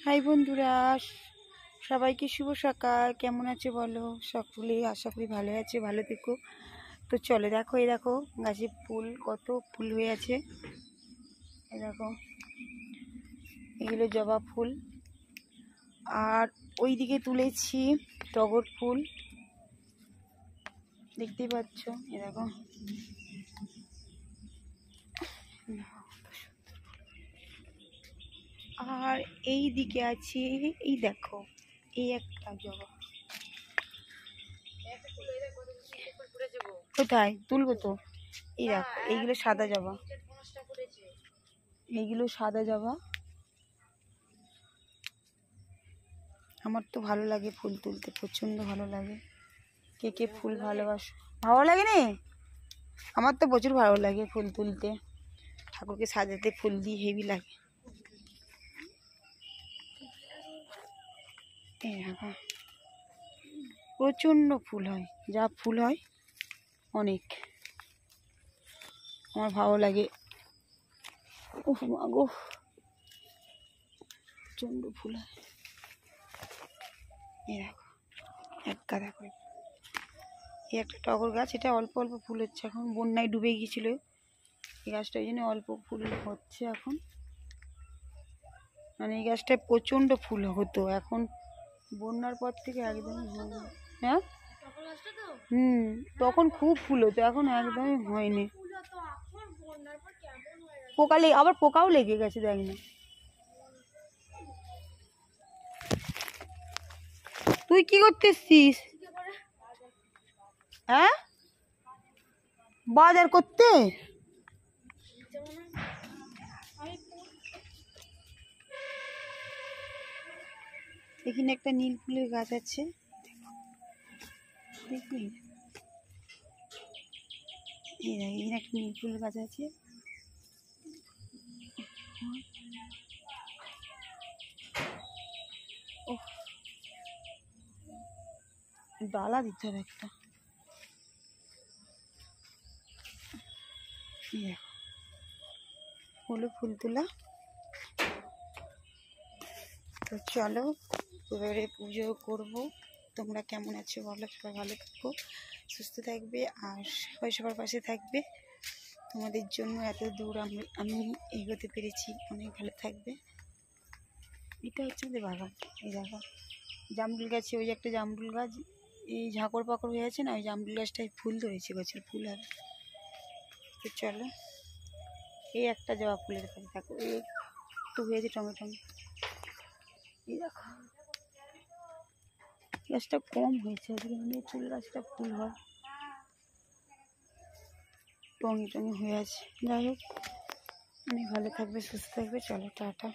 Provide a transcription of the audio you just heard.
High বন্ধুরা, সবাইকে শুভ সকাল। কেমন আছে বলো? সকলে আশা করি ভালো আছে, ভালো থেকো। তো চলো, দেখো এই দেখো গাছে ফুল, কত ফুল হয়ে আছে। এই দেখো, এগুলো জবা ফুল। আর ওই দিকে তুলেছি টগর ফুল, দেখতেই পাচ্ছ। এই দেখো, আর এই দিকে আছে, এই দেখো, এই একটা জবা। কোথায় তুলবো তো? এই দেখো, এইগুলো সাদা জবা, এইগুলো সাদা জবা। আমার তো ভালো লাগে ফুল তুলতে, প্রচন্ড ভালো লাগে। কে কে ফুল ভালোবাসো? ভালো লাগে নি? আমার তো প্রচুর ভালো লাগে ফুল তুলতে, ঠাকুরকে সাজাতে ফুল দিয়ে হেভি লাগে। প্রচন্ড ফুল হয়, যা ফুল হয় অনেক, আমার ভালো লাগে। উফ মা গো, প্রচন্ড ফুল হয়। এই দেখো, এক গাদা করে। এই একটা টগর গাছ, এটা অল্প অল্প ফুল হচ্ছে এখন, বন্যায় ডুবে গিয়েছিল এই গাছটা, ওই জন্য অল্প ফুল হচ্ছে এখন। মানে এই গাছটায় প্রচণ্ড ফুল হতো, এখন বন্যার পর থেকে একদমই হয়নি। হ্যাঁ, তখন খুব ফুল হতো, এখন একদমই হয়নি। পোকা লেগে, আবার পোকাও লেগে গেছে, দেখ না। তুই কি করতেছিস? হ্যাঁ, বাজার করতে? এখানে একটা নীল ফুলের গাছ আছে, দেখবি? এখানে একটা নীল ফুলের গাছ আছে। ও, ডালা দিতে হবে একটা। হলো ফুল তোলা। তো চলো, এবারে পুজো করবো। তোমরা কেমন আছো বলো? সবাই ভালো থাকো, সুস্থ থাকবে, আর সবাই সবার পাশে থাকবে। তোমাদের জন্য এত দূর আমি এগোতে পেরেছি, অনেক ভালো থাকবে। এটা হচ্ছে আমাদের বাগান। এই দেখো, জামরুল গাছে, ওই একটা জামরুল গাছ, এই ঝাঁকড় পাকড় হয়ে আছে না, ওই জামরুল গাছটায় ফুল ধরেছে, গাছের ফুল হবে। তো চলো, এই একটা জবা ফুলের গাছ দেখো, এই একটু হয়েছে টমেটো। এই দেখো, গাছটা কম হয়েছে আজকে, মানে চুল গাছটা ফুল হয়, টঙে টঙে হয়ে আছে। যাই হোক, অনেক ভালো থাকবে, সুস্থ থাকবে। চলো, টাটা।